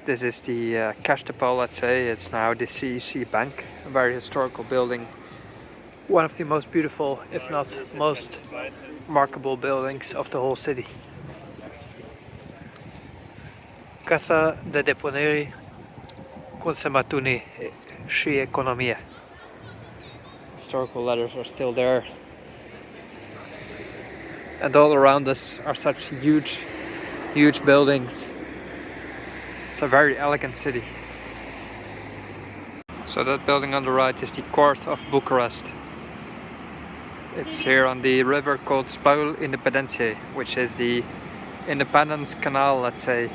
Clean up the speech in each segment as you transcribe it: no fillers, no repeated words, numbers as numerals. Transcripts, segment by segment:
This is the cash depot, let's say. It's now the CEC Bank, a very historical building. One of the most beautiful, if not most remarkable buildings of the whole city. Casa de Depuneri Consumatuni și Economia. Historical letters are still there. And all around us are such huge buildings. It's a very elegant city. So that building on the right is the court of Bucharest. It's here on the river called Spaul Independenței, which is the Independence Canal, let's say.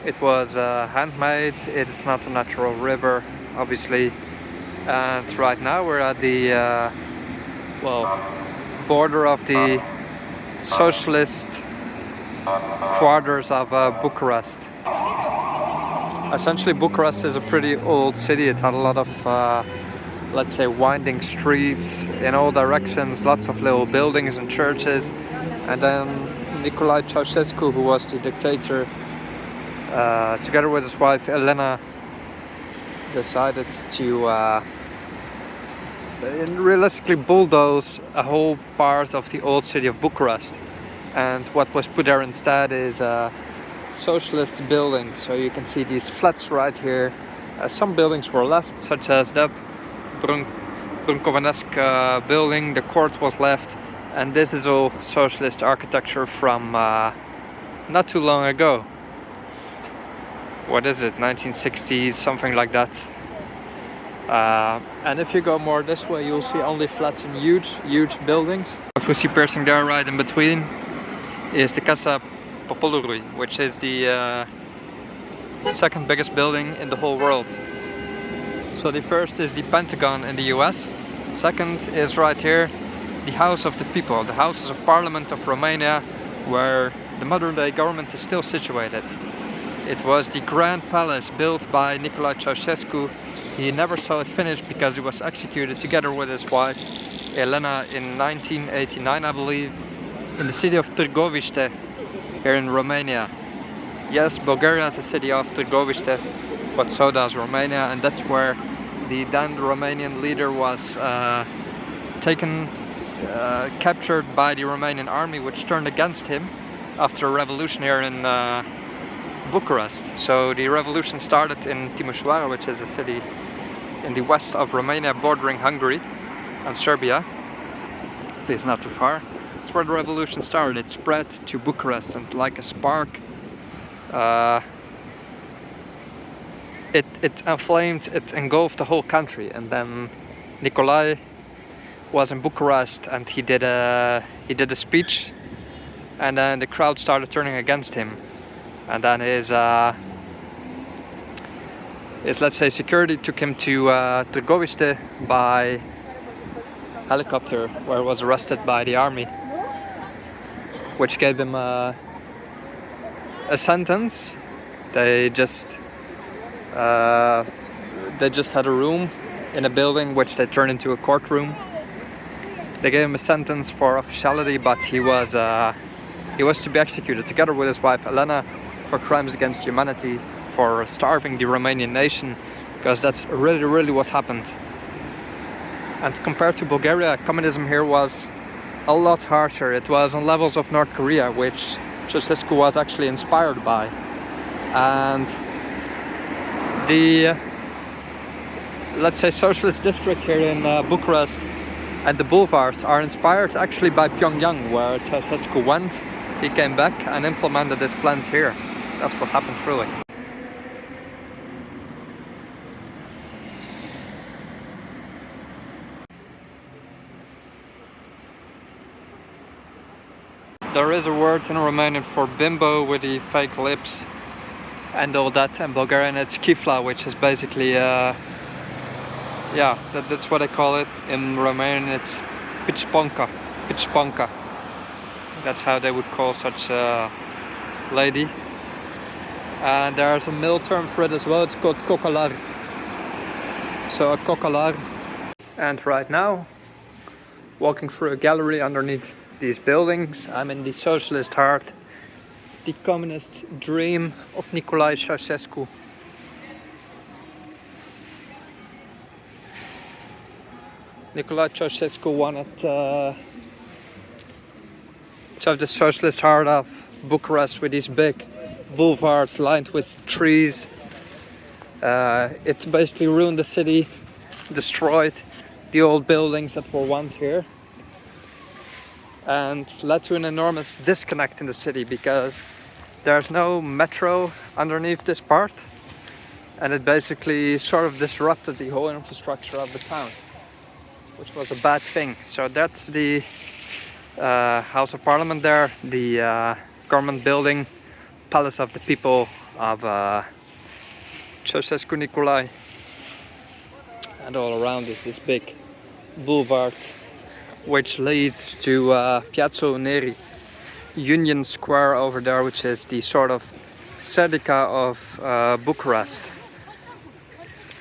It was handmade, it is not a natural river, obviously. And right now we're at the border of the socialist quarters of Bucharest. Essentially, Bucharest is a pretty old city. It had a lot of, let's say, winding streets in all directions, lots of little buildings and churches. And then Nicolae Ceausescu, who was the dictator, together with his wife Elena, decided to realistically bulldoze a whole part of the old city of Bucharest. And what was put there instead is a socialist building. So you can see these flats right here. Some buildings were left, such as that Bruncovenesque building. The court was left, and this is all socialist architecture from not too long ago. What is it, 1960s, something like that. And if you go more this way, you'll see only flats and huge buildings. What we see piercing there right in between is the Casa Popolului, which is the second biggest building in the whole world. So the first is the Pentagon in the US. Second is right here, the House of the People, the Houses of Parliament of Romania, where the modern day government is still situated. It was the Grand Palace built by Nicolae Ceausescu. He never saw it finished because he was executed together with his wife Elena in 1989, I believe, in the city of Târgoviște here in Romania. Yes, Bulgaria has a city of Târgoviște, but so does Romania, and that's where the then Romanian leader was captured by the Romanian army, which turned against him after a revolution here in Bucharest. So the revolution started in Timișoara, which is a city in the west of Romania bordering Hungary and Serbia. It's not too far. It's where the revolution started. It spread to Bucharest, and like a spark it inflamed, it engulfed the whole country. And then Nicolae was in Bucharest and he did a speech, and then the crowd started turning against him. And then his let's say security took him to Târgoviște by helicopter, where he was arrested by the army, which gave him a sentence. They just had a room in a building which they turned into a courtroom. They gave him a sentence for officiality, but he was to be executed together with his wife Elena for crimes against humanity, for starving the Romanian nation, because that's really what happened. And compared to Bulgaria, communism here was a lot harsher. It was on levels of North Korea, which Ceausescu was actually inspired by. And the, let's say, socialist district here in Bucharest and the boulevards are inspired actually by Pyongyang, where Ceausescu went. He came back and implemented his plans here. That's what happened truly. There is a word in Romanian for bimbo with the fake lips and all that. In Bulgarian it's kifla, which is basically that's what I call it. In Romanian it's pichponka. That's how they would call such a lady. And there's a middle term for it as well. It's called cocalar. So a cocalar. And right now, walking through a gallery underneath these buildings, I'm in the socialist heart, the communist dream of Nicolae Ceausescu. Nicolae Ceausescu wanted to have the socialist heart of Bucharest with these big boulevards lined with trees. It basically ruined the city, destroyed the old buildings that were once here, and led to an enormous disconnect in the city because there's no metro underneath this part, and it basically sort of disrupted the whole infrastructure of the town, which was a bad thing. So that's the House of Parliament there, the government building, Palace of the People of Ceausescu Nicolae, and all around is this big boulevard which leads to Piazza Neri, Union Square over there, which is the sort of Sedica of Bucharest.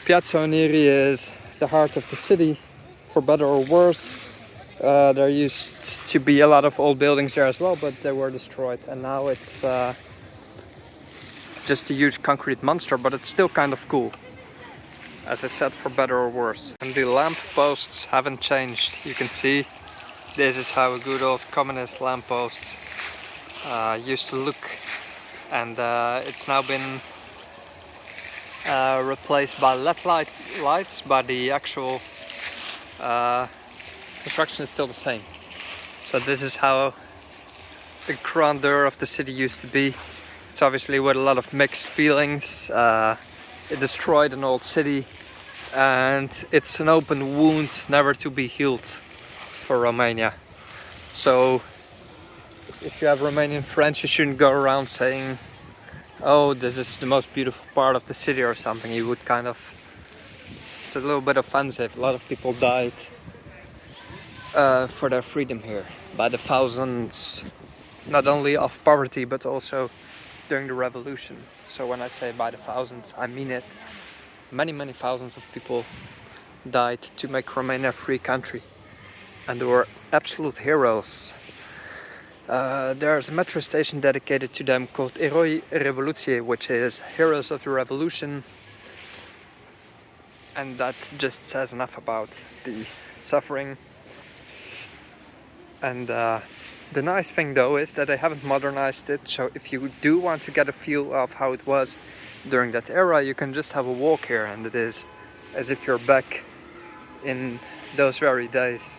Piazza Neri is the heart of the city, for better or worse. There used to be a lot of old buildings there as well, but they were destroyed, and now it's just a huge concrete monster, but it's still kind of cool. As I said, for better or worse. And the lamp posts haven't changed. You can see this is how a good old communist lamp post used to look, and it's now been replaced by LED lights, but the actual construction is still the same. So this is how the grandeur of the city used to be. It's obviously with a lot of mixed feelings. It destroyed an old city, and it's an open wound never to be healed for Romania. So if you have Romanian friends, you shouldn't go around saying, oh, this is the most beautiful part of the city or something. You would kind of, it's a little bit offensive. A lot of people died for their freedom here by the thousands, not only of poverty but also during the revolution. So when I say by the thousands, I mean it. Many thousands of people died to make Romania a free country, and they were absolute heroes. There's a metro station dedicated to them called Eroi Revoluție, which is Heroes of the Revolution, and that just says enough about the suffering. And the nice thing though is that they haven't modernized it, so if you do want to get a feel of how it was during that era, you can just have a walk here, and it is as if you're back in those very days.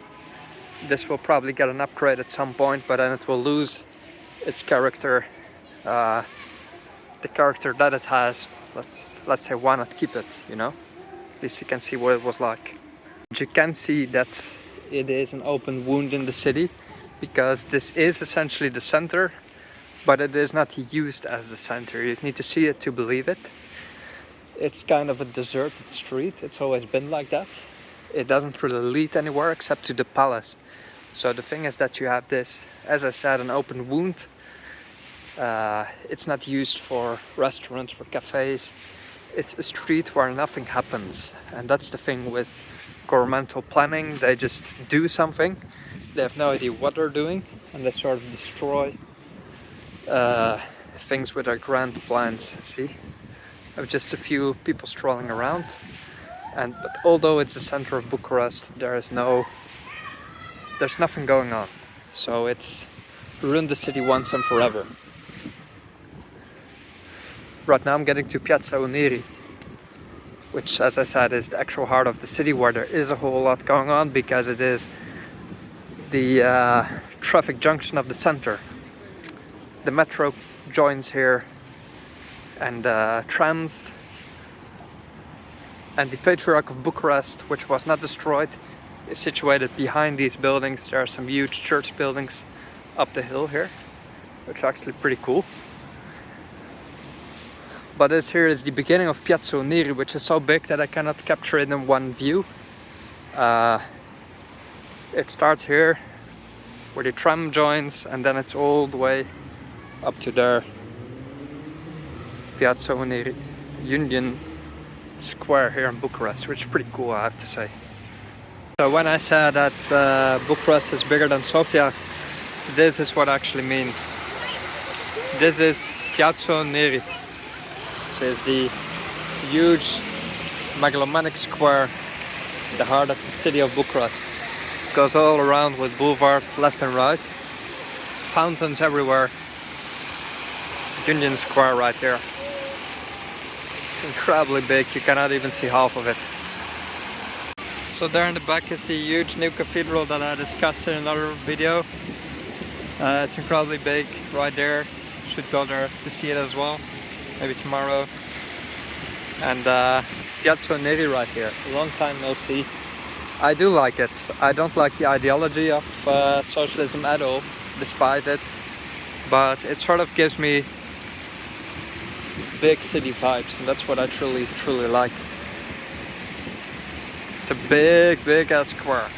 This will probably get an upgrade at some point, but then it will lose its character, the character that it has. Let's say, why not keep it, you know? At least you can see what it was like. You can see that it is an open wound in the city, because this is essentially the center, but it is not used as the center. You need to see it to believe it. It's kind of a deserted street. It's always been like that. It doesn't really lead anywhere except to the palace. So the thing is that you have this, as I said, an open wound. It's not used for restaurants, for cafes. It's a street where nothing happens. And that's the thing with governmental planning. They just do something. They have no idea what they're doing, and they sort of destroy things with their grand plans. See, of just a few people strolling around, but although it's the center of Bucharest, there's nothing going on. So it's ruined the city once and forever. Right now I'm getting to Piazza Neri, which, as I said, is the actual heart of the city, where there is a whole lot going on, because it is the traffic junction of the center. The metro joins here, and trams, and the Patriarch of Bucharest, which was not destroyed, is situated behind these buildings. There are some huge church buildings up the hill here, which are actually pretty cool. But this here is the beginning of Piazza Neri, which is so big that I cannot capture it in one view. It starts here, where the tram joins, and then it's all the way up to there. Piazza Neri, Union Square here in Bucharest, which is pretty cool, I have to say. So when I said that Bucharest is bigger than Sofia, this is what I actually mean. This is Piazza Neri, which is the huge megalomaniac square, the heart of the city of Bucharest. goes all around with boulevards left and right, fountains everywhere. Union Square right there. It's incredibly big, you cannot even see half of it. So there in the back is the huge new cathedral that I discussed in another video. It's incredibly big right there. Should go there to see it as well, maybe tomorrow. And Piazza Neri right here, long time no see. I do like it. I don't like the ideology of socialism at all, despise it, but it sort of gives me big city vibes, and that's what I truly like. It's a big ass square.